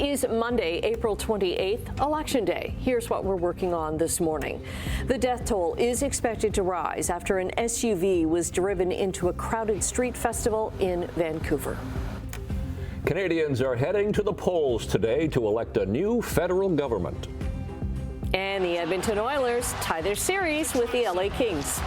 is Monday, April 28th, Election Day. Here's what we're working on this morning. The death toll is expected to rise after an SUV was driven into a crowded street festival in Vancouver. Canadians are heading to the polls today to elect a new federal government. And the Edmonton Oilers tie their series with the LA Kings.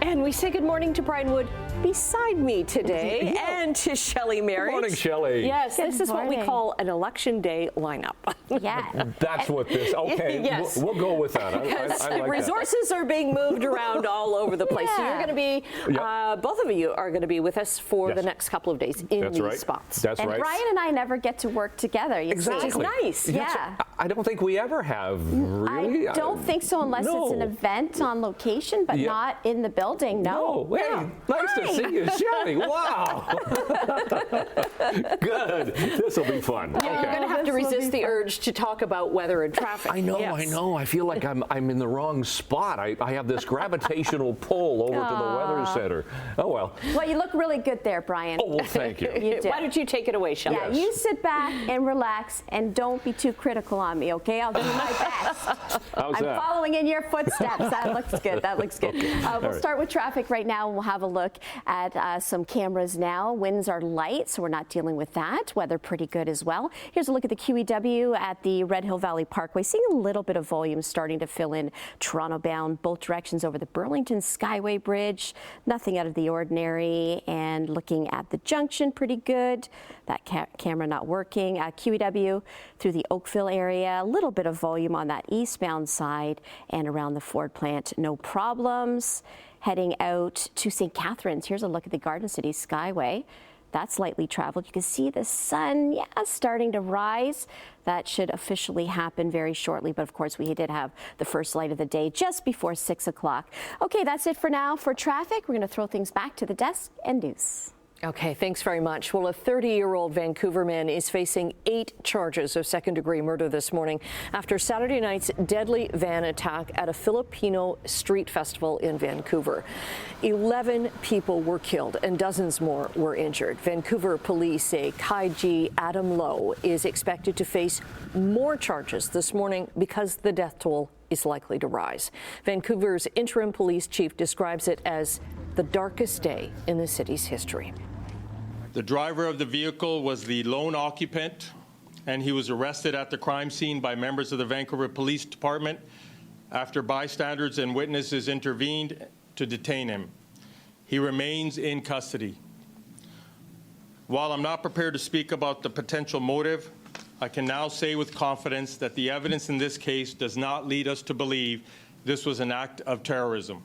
And we say good morning to Brian Wood beside me today and to Shelley Merritt. Good morning, Shelley. Yes, this is what we call an election day lineup. Yeah. That's what this, okay, yes. we'll go with that. I like resources that. are being moved around all over the place. So you're going to be, both of you are going to be with us for the next couple of days in these spots. That's and right. Brian and I never get to work together. Exactly. Which is nice. Yeah. I don't think we ever have, really. I don't think so unless it's an event on location, but not in the building, no. Hey, nice to see you, Shelley. Wow. Good. This will be fun. Yeah, you're going to have to resist the urge to talk about weather and traffic. I know. I feel like I'm in the wrong spot. I have this gravitational pull over to the weather center. Oh, well. Well, you look really good there, Brian. Oh, well, thank you. You did. Why don't you take it away, Shelley? Yeah, you sit back and relax and don't be too critical on me, okay? I'll do my best. How's I'm that? following in your footsteps. That looks good. That looks good. We'll start with traffic right now. We'll have a look at some cameras now. Winds are light, so we're not dealing with that. Weather pretty good as well. Here's a look at the QEW at the Red Hill Valley Parkway. Seeing a little bit of volume starting to fill in Toronto bound both directions over the Burlington Skyway Bridge. Nothing out of the ordinary. And looking at the junction, pretty good. That camera not working. QEW through the Oakville area. A little bit of volume on that eastbound side and around the Ford plant. No problems. Heading out to St. Catharines. Here's a look at the Garden City Skyway. That's lightly traveled. You can see the sun, starting to rise. That should officially happen very shortly. But of course, we did have the first light of the day just before 6 o'clock. Okay, that's it for now for traffic. We're going to throw things back to the desk and news. Okay, thanks very much. Well, a 30-year-old Vancouver man is facing 8 charges of second-degree murder this morning after Saturday night's deadly van attack at a Filipino street festival in Vancouver. 11 people were killed and dozens more were injured. Vancouver police say Kaiji Adam Lowe is expected to face more charges this morning because the death toll is likely to rise. Vancouver's interim police chief describes it as the darkest day in the city's history. The driver of the vehicle was the lone occupant, and he was arrested at the crime scene by members of the Vancouver Police Department after bystanders and witnesses intervened to detain him. He remains in custody. While I'm not prepared to speak about the potential motive, I can now say with confidence that the evidence in this case does not lead us to believe this was an act of terrorism.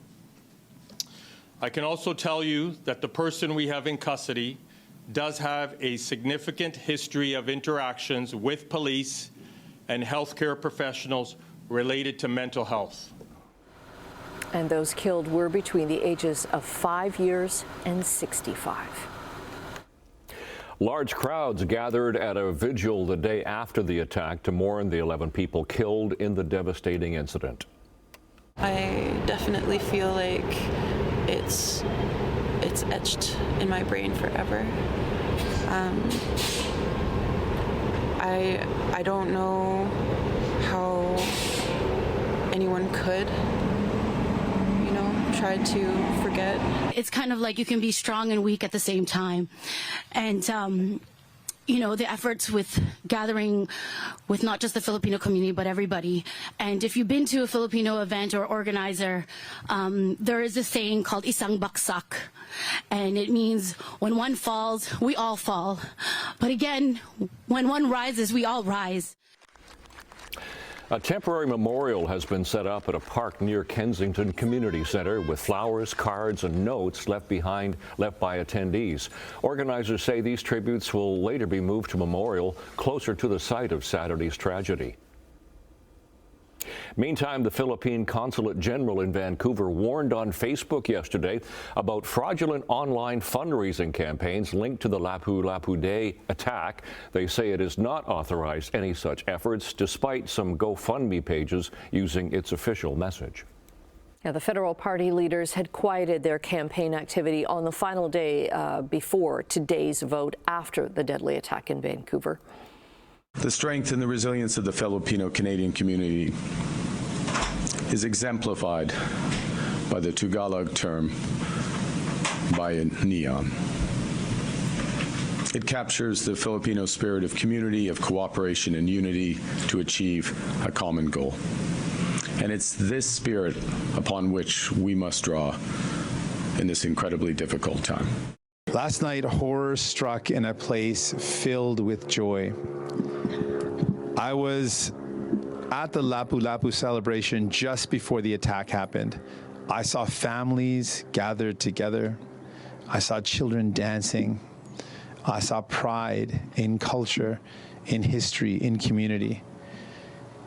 I can also tell you that the person we have in custody does have a significant history of interactions with police and healthcare professionals related to mental health. And those killed were between the ages of 5 years and 65. Large crowds gathered at a vigil the day after the attack to mourn the 11 people killed in the devastating incident. I definitely feel like it's etched in my brain forever. I don't know how anyone could, try to forget. It's kind of like you can be strong and weak at the same time. And the efforts with gathering with not just the Filipino community, but everybody. And if you've been to a Filipino event or organizer, there is a saying called isang baksak. And it means when one falls, we all fall. But again, when one rises, we all rise. A temporary memorial has been set up at a park near Kensington Community Center with flowers, cards, and notes left by attendees. Organizers say these tributes will later be moved to memorial closer to the site of Saturday's tragedy. Meantime, the Philippine Consulate General in Vancouver warned on Facebook yesterday about fraudulent online fundraising campaigns linked to the Lapu-Lapu Day attack. They say it has not authorized any such efforts, despite some GoFundMe pages using its official message. Yeah, the federal party leaders had quieted their campaign activity on the final day before today's vote after the deadly attack in Vancouver. The strength and the resilience of the Filipino-Canadian community is exemplified by the Tagalog term Bayanihan. It captures the Filipino spirit of community, of cooperation and unity to achieve a common goal. And it's this spirit upon which we must draw in this incredibly difficult time. Last night, horror struck in a place filled with joy. I was at the Lapu-Lapu celebration just before the attack happened. I saw families gathered together. I saw children dancing. I saw pride in culture, in history, in community.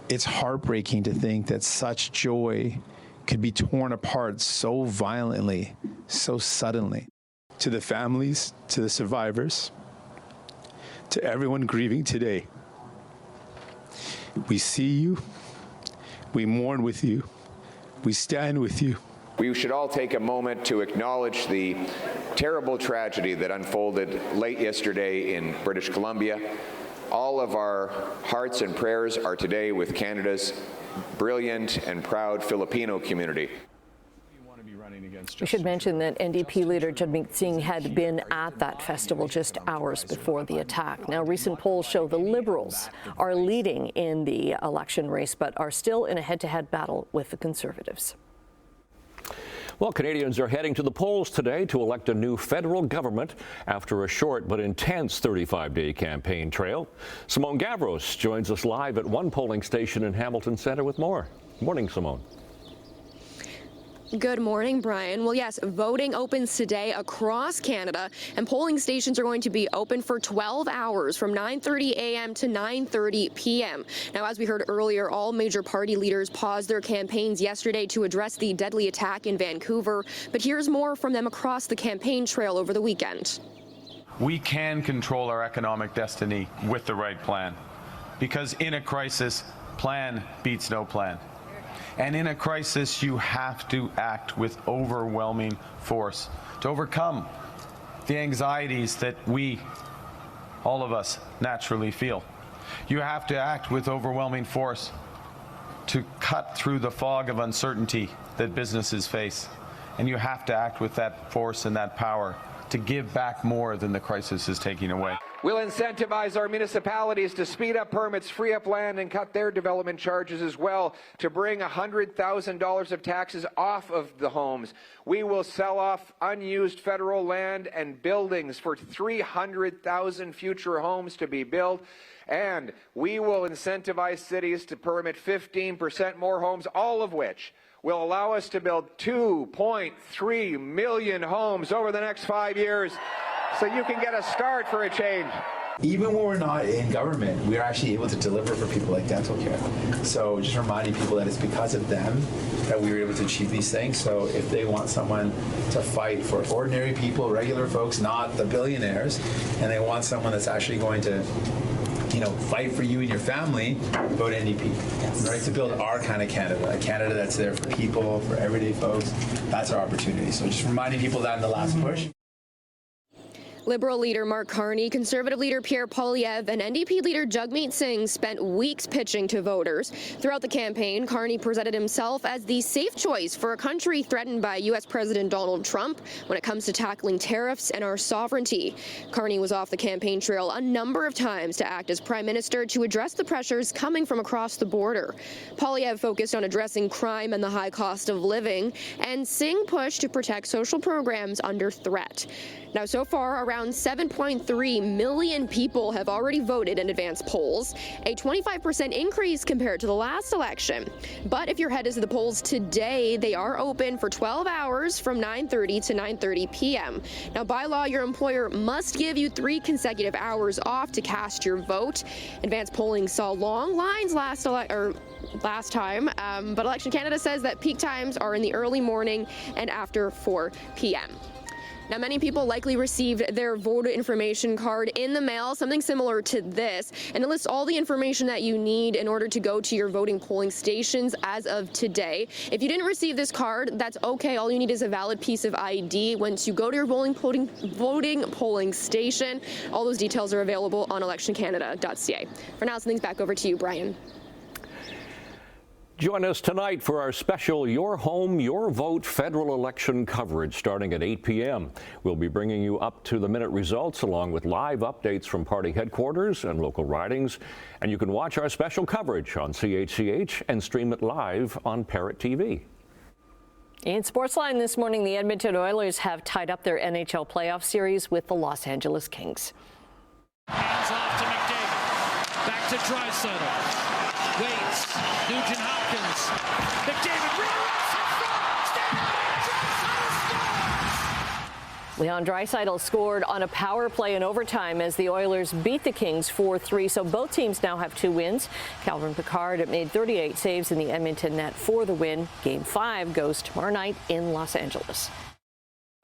It's heartbreaking to think that such joy could be torn apart so violently, so suddenly. To the families, to the survivors, to everyone grieving today, we see you, we mourn with you, we stand with you. We should all take a moment to acknowledge the terrible tragedy that unfolded late yesterday in British Columbia. All of our hearts and prayers are today with Canada's brilliant and proud Filipino community. We should mention that NDP leader Jagmeet Singh had been at that festival just hours before the attack. Now, recent polls show the Liberals are leading in the election race, but are still in a head-to-head battle with the Conservatives. Well, Canadians are heading to the polls today to elect a new federal government after a short but intense 35-day campaign trail. Simone Gavros joins us live at one polling station in Hamilton Centre with more. Good morning, Simone. Good morning, Brian. Well, yes, voting opens today across Canada, and polling stations are going to be open for 12 hours from 9:30 a.m. to 9:30 p.m. Now, as we heard earlier, all major party leaders paused their campaigns yesterday to address the deadly attack in Vancouver. But here's more from them across the campaign trail over the weekend. We can control our economic destiny with the right plan, because in a crisis, plan beats no plan. And in a crisis, you have to act with overwhelming force to overcome the anxieties that we, all of us, naturally feel. You have to act with overwhelming force to cut through the fog of uncertainty that businesses face. And you have to act with that force and that power to give back more than the crisis is taking away. We'll incentivize our municipalities to speed up permits, free up land, and cut their development charges as well to bring $100,000 of taxes off of the homes. We will sell off unused federal land and buildings for 300,000 future homes to be built. And we will incentivize cities to permit 15% more homes, all of which will allow us to build 2.3 million homes over the next 5 years, so you can get a start for a change. Even when we're not in government, we're actually able to deliver for people like dental care. So just reminding people that it's because of them that we were able to achieve these things. So if they want someone to fight for ordinary people, regular folks, not the billionaires, and they want someone that's actually going to fight for you and your family, vote NDP. Yes. Right, to build our kind of Canada, a Canada that's there for people, for everyday folks. That's our opportunity. So just reminding people that in the last push. Liberal leader Mark Carney, Conservative leader Pierre Poilievre, and NDP leader Jagmeet Singh spent weeks pitching to voters. Throughout the campaign, Carney presented himself as the safe choice for a country threatened by U.S. President Donald Trump when it comes to tackling tariffs and our sovereignty. Carney was off the campaign trail a number of times to act as prime minister to address the pressures coming from across the border. Poilievre focused on addressing crime and the high cost of living, and Singh pushed to protect social programs under threat. Now, so far, around 7.3 million people have already voted in advance polls, a 25% increase compared to the last election. But if you're headed to the polls today, they are open for 12 hours from 9:30 to 9:30 p.m. Now, by law, your employer must give you 3 consecutive hours off to cast your vote. Advance polling saw long lines last time, but Election Canada says that peak times are in the early morning and after 4 p.m. Now, many people likely received their voter information card in the mail, something similar to this, and it lists all the information that you need in order to go to your voting polling stations as of today. If you didn't receive this card, that's okay. All you need is a valid piece of ID. Once you go to your voting polling station, all those details are available on electioncanada.ca. For now, sending things back over to you, Brian. Join us tonight for our special Your Home, Your Vote federal election coverage starting at 8 p.m. We'll be bringing you up-to-the-minute results along with live updates from party headquarters and local ridings. And you can watch our special coverage on CHCH and stream it live on Parrot TV. In Sportsline this morning, the Edmonton Oilers have tied up their NHL playoff series with the Los Angeles Kings. Hands off to McDavid. Back to Draisaitl. Waits. Nugent Hopkins. McDavid redirects. Leon Draisaitl scored on a power play in overtime as the Oilers beat the Kings 4-3. So both teams now have 2 wins. Calvin Pickard made 38 saves in the Edmonton net for the win. Game 5 goes tomorrow night in Los Angeles.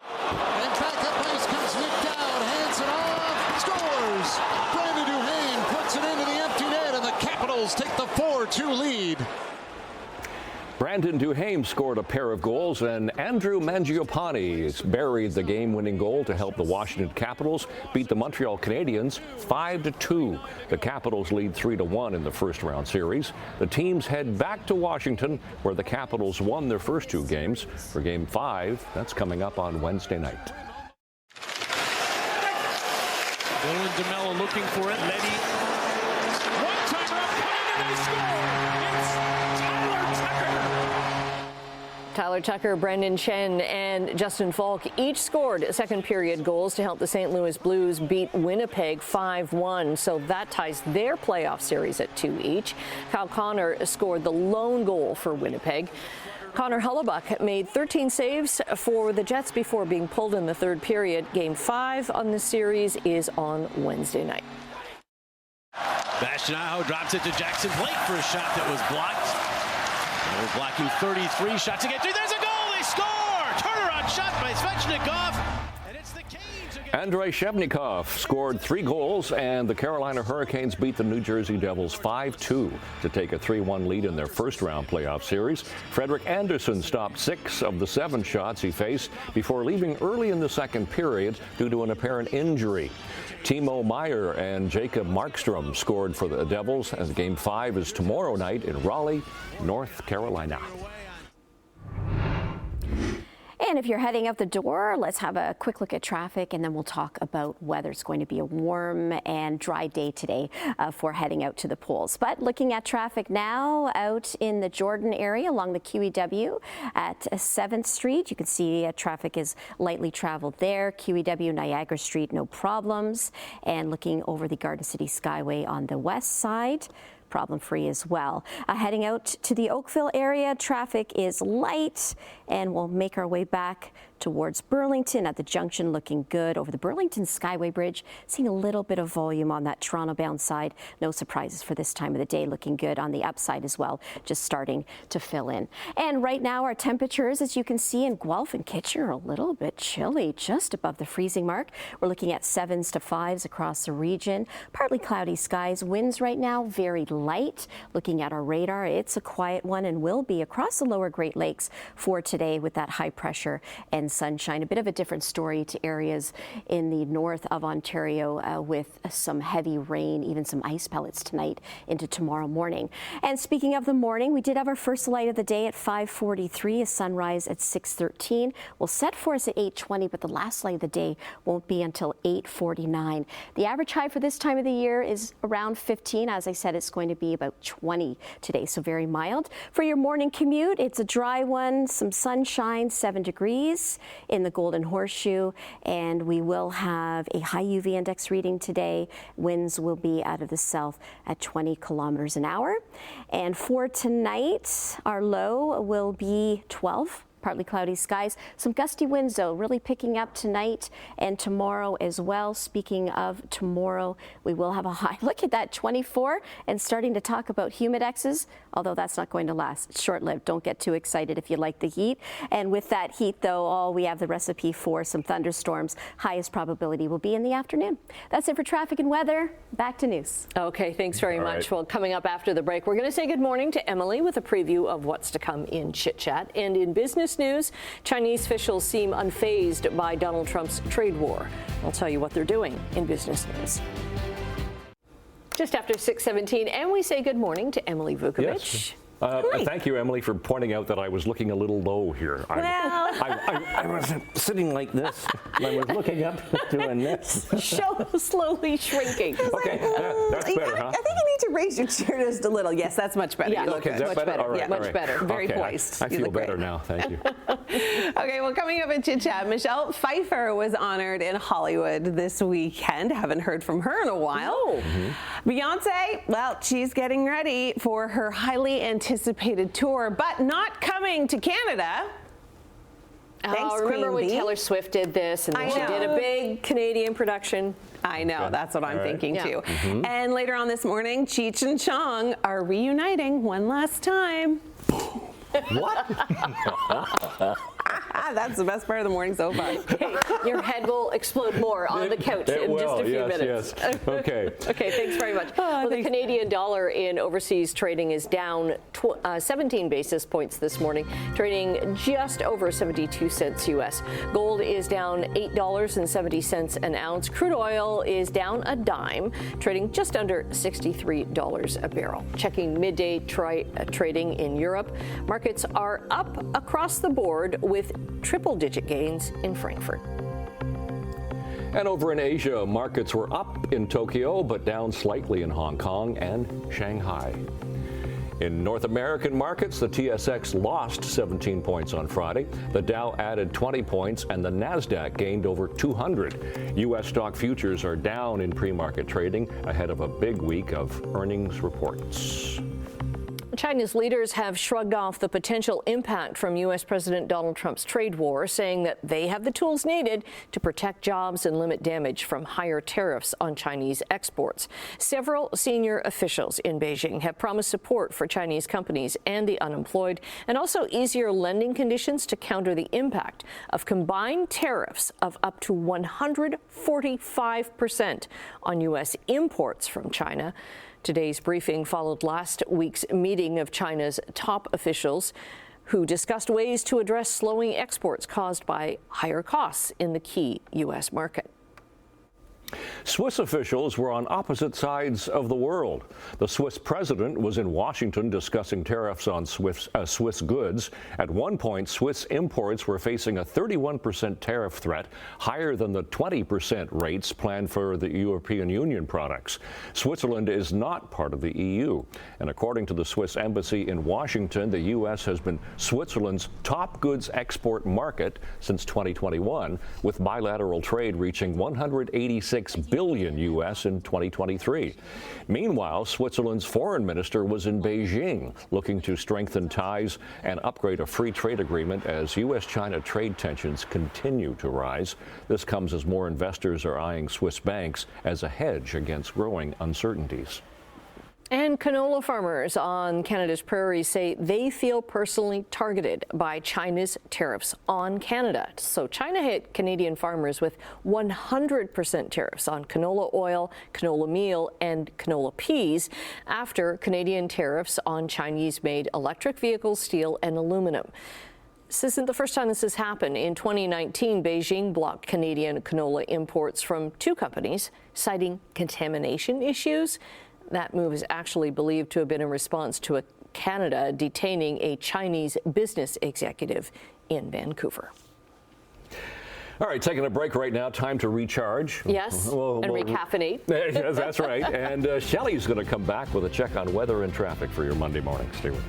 And back up ice comes McDowd. Hands it off. Scores. Brandon Duhaime puts it into the empty net, and the Capitals take the 4-2 lead. Brandon Duhaime scored a pair of goals, and Andrew Mangiapane buried the game-winning goal to help the Washington Capitals beat the Montreal Canadiens 5-2. The Capitals lead 3-1 in the first-round series. The teams head back to Washington, where the Capitals won their first 2 games. For Game 5, that's coming up on Wednesday night. Dylan DeMello looking for it. Letty. One-timer up, put in, and they score! It's Tyler Tucker, Brendan Chen, and Justin Falk each scored second-period goals to help the St. Louis Blues beat Winnipeg 5-1. So that ties their playoff series at 2 each. Kyle Connor scored the lone goal for Winnipeg. Connor Hellebuyck made 13 saves for the Jets before being pulled in the third period. Game 5 on the series is on Wednesday night. Bastian Aho drops it to Jackson Blake for a shot that was blocked. We're blocking 33 shots to get through. There's a goal. They score. Turnaround shot by Svechnikov. And it's the Canes. Andrei Shevnikov scored 3 goals, and the Carolina Hurricanes beat the New Jersey Devils 5-2 to take a 3-1 lead in their first-round playoff series. Frederik Andersen stopped 6 of the 7 shots he faced before leaving early in the second period due to an apparent injury. Timo Meier and Jacob Markstrom scored for the Devils, as Game 5 is tomorrow night in Raleigh, North Carolina. And if you're heading out the door, let's have a quick look at traffic, and then we'll talk about weather. It's going to be a warm and dry day today for heading out to the polls. But looking at traffic now out in the Jordan area along the QEW at 7th Street, you can see traffic is lightly traveled there. QEW Niagara Street, no problems. And looking over the Garden City Skyway on the west side, problem-free as well. Heading out to the Oakville area, traffic is light, and we'll make our way back towards Burlington at the junction, looking good. Over the Burlington Skyway Bridge, seeing a little bit of volume on that Toronto-bound side. No surprises for this time of the day, looking good on the upside as well, just starting to fill in. And right now, our temperatures, as you can see in Guelph and Kitchener, a little bit chilly, just above the freezing mark. We're looking at 7s to 5s across the region. Partly cloudy skies. Winds right now very light. Looking at our radar, it's a quiet one and will be across the lower Great Lakes for today with that high pressure and sunshine. A bit of a different story to areas in the north of Ontario with some heavy rain, even some ice pellets tonight into tomorrow morning. And speaking of the morning, we did have our first light of the day at 5:43, a sunrise at 6:13. We'll set for us at 8:20, but the last light of the day won't be until 8:49. The average high for this time of the year is around 15. As I said, it's going to be about 20 today, so very mild. For your morning commute, it's a dry one, some sunshine, 7 degrees in the Golden Horseshoe, and we will have a high UV index reading today. Winds will be out of the south at 20 kilometers an hour. And for tonight, our low will be 12. Partly cloudy skies, some gusty winds though, really picking up tonight and tomorrow as well. Speaking of tomorrow, we will have a high, look at that, 24, and starting to talk about humidexes. although that's not going to last. It's short-lived. Don't get too excited if you like the heat. And with that heat, though, we have the recipe for some thunderstorms. Highest probability will be in the afternoon. That's it for traffic and weather. Back to news. Okay, thanks very much. Right. Well, coming up after the break, we're going to say good morning to Emily with a preview of what's to come in Chitchat. And in business news, Chinese officials seem unfazed by Donald Trump's trade war. I'll tell you what they're doing in business news. Just after 6:17, and we say good morning to Emily Vukovic. Yes. Thank you, Emily, for pointing out that I was looking a little low here. I was sitting like this. I was looking up, doing this. Show slowly shrinking. Okay, that's better, huh? I think you need to raise your chair just a little. Yes, that's much better. Yeah, You look Okay, is good. that better? All right, Yeah, all much right. better. Very Okay, poised. I You feel look great. better now. Thank you. Okay, well, coming up in Chit Chat, Michelle Pfeiffer was honored in Hollywood this weekend. Haven't heard from her in a while. Beyonce, well, she's getting ready for her highly anticipated tour, but not coming to Canada. Thanks, remember Queen when Bee. Taylor Swift did this, and then I she know. did a big Canadian production? I know, that's what I'm thinking Yeah. too. And later on this morning, Cheech and Chong are reuniting one last time. What? That's the best part of the morning so far. Your head will explode more on the couch in just a few minutes. Yes. Okay. Okay, thanks very much. Well, the Canadian dollar in overseas trading is down 17 basis points this morning, trading just over 72 cents U.S. Gold is down $8.70 an ounce. Crude oil is down a dime, trading just under $63 a barrel. Checking midday trading in Europe, markets are up across the board with triple-digit gains in Frankfurt. And over in Asia, markets were up in Tokyo, but down slightly in Hong Kong and Shanghai. In North American markets, the TSX lost 17 points on Friday. The Dow added 20 points, and the Nasdaq gained over 200. U.S. stock futures are down in pre-market trading ahead of a big week of earnings reports. China's leaders have shrugged off the potential impact from U.S. President Donald Trump's trade war, saying that they have the tools needed to protect jobs and limit damage from higher tariffs on Chinese exports. Several senior officials in Beijing have promised support for Chinese companies and the unemployed, and also easier lending conditions to counter the impact of combined tariffs of up to 145% on U.S. imports from China. Today's briefing followed last week's meeting of China's top officials who discussed ways to address slowing exports caused by higher costs in the key U.S. market. Swiss officials were on opposite sides of the world. The Swiss president was in Washington discussing tariffs on Swiss goods. At one point, Swiss imports were facing a 31% tariff threat, higher than the 20% rates planned for the European Union products. Switzerland is not part of the EU, and according to the Swiss embassy in Washington, the U.S. has been Switzerland's top goods export market since 2021, with bilateral trade reaching $186 billion U.S. in 2023. Meanwhile, Switzerland's foreign minister was in Beijing looking to strengthen ties and upgrade a free trade agreement as U.S.-China trade tensions continue to rise. This comes as more investors are eyeing Swiss banks as a hedge against growing uncertainties. And canola farmers on Canada's prairies say they feel personally targeted by China's tariffs on Canada. So China hit Canadian farmers with 100% tariffs on canola oil, canola meal, and canola peas after Canadian tariffs on Chinese-made electric vehicles, steel, and aluminum. This isn't the first time this has happened. In 2019, Beijing blocked Canadian canola imports from two companies, citing contamination issues. That move is actually believed to have been in response to Canada detaining a Chinese business executive in Vancouver. All right, taking a break right now. Time to recharge. Yes, and recaffeinate. Yes, that's right. And Shelley's going to come back with a check on weather and traffic for your Monday morning. Stay with us.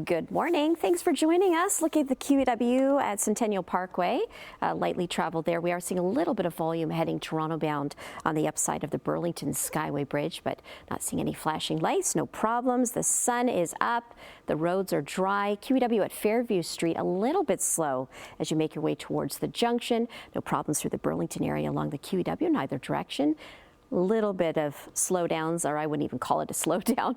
Good morning. Thanks for joining us. Look at the QEW at Centennial Parkway. Lightly traveled there. We are seeing a little bit of volume heading Toronto bound on the upside of the Burlington Skyway Bridge, but not seeing any flashing lights. No problems. The sun is up. The roads are dry. QEW at Fairview Street a little bit slow as you make your way towards the junction. No problems through the Burlington area along the QEW in either direction. little bit of slowdowns, or I wouldn't even call it a slowdown,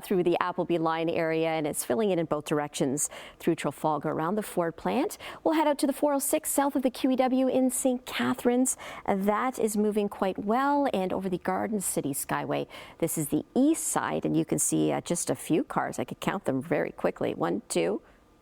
through the Appleby Line area, and it's filling in both directions through Trafalgar around the Ford plant. We'll head out to the 406 south of the QEW in St. Catharines. That is moving quite well, and over the Garden City Skyway. This is the east side, and you can see just a few cars. I could count them very quickly. 1, 2,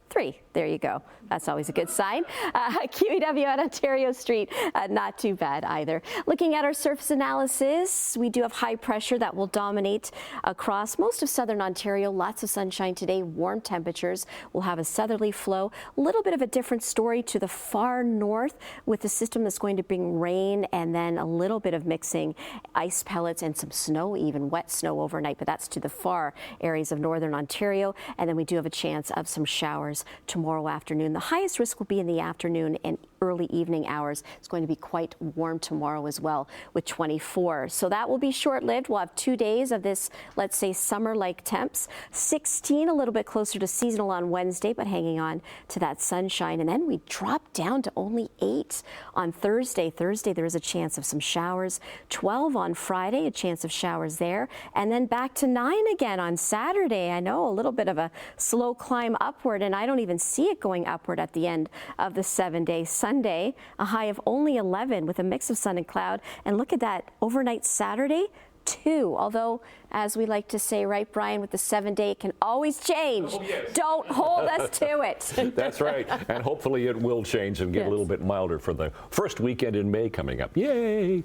3. There you go. That's always a good sign. QEW at Ontario Street, not too bad either. Looking at our surface analysis, we do have high pressure that will dominate across most of southern Ontario. Lots of sunshine today, warm temperatures. We'll have a southerly flow. A little bit of a different story to the far north with the system that's going to bring rain and then a little bit of mixing ice pellets and some snow, even wet snow overnight, but that's to the far areas of northern Ontario. And then we do have a chance of some showers tomorrow afternoon. The highest risk will be in the afternoon and early evening hours. It's going to be quite warm tomorrow as well with 24. So that will be short-lived. We'll have 2 days of this, let's say, summer-like temps. 16, a little bit closer to seasonal on Wednesday, but hanging on to that sunshine. And then we drop down to only 8 on Thursday. Thursday, there is a chance of some showers. 12 on Friday, a chance of showers there. And then back to 9 again on Saturday. I know, a little bit of a slow climb upward, and I don't even see it going upward at the end of the 7-day. Sunday, a high of only 11 with a mix of sun and cloud. And look at that, overnight Saturday, 2. Although, as we like to say, right, Brian, with the 7-day, it can always change. Oh, yes. Don't hold us to it. That's right. And hopefully it will change and get a little bit milder for the first weekend in May coming up. Yay!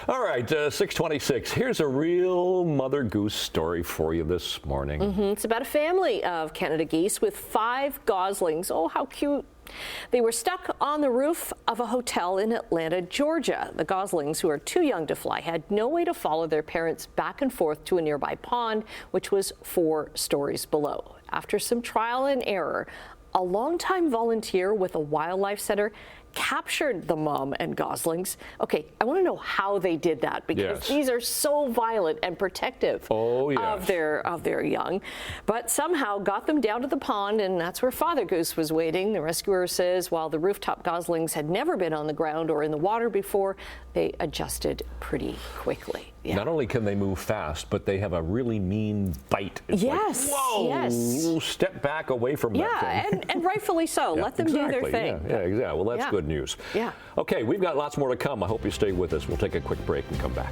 All right, 6:26. Here's a real Mother Goose story for you this morning. It's about a family of Canada geese with 5 goslings. Oh, how cute. They were stuck on the roof of a hotel in Atlanta, Georgia. The goslings, who are too young to fly, had no way to follow their parents back and forth to a nearby pond, which was 4 stories below. After some trial and error, a longtime volunteer with a wildlife center captured the mom and goslings. Okay, I want to know how they did that, because these are so violent and protective of their young, but somehow got them down to the pond, and that's where Father Goose was waiting. The rescuer says while the rooftop goslings had never been on the ground or in the water before, they adjusted pretty quickly. Yeah. Not only can they move fast, but they have a really mean bite. It's yes, like, whoa, yes. Step back away from that thing. and rightfully so. Let them do their thing. Yeah, exactly. Well, that's good news. Yeah. Okay, we've got lots more to come. I hope you stay with us. We'll take a quick break and come back.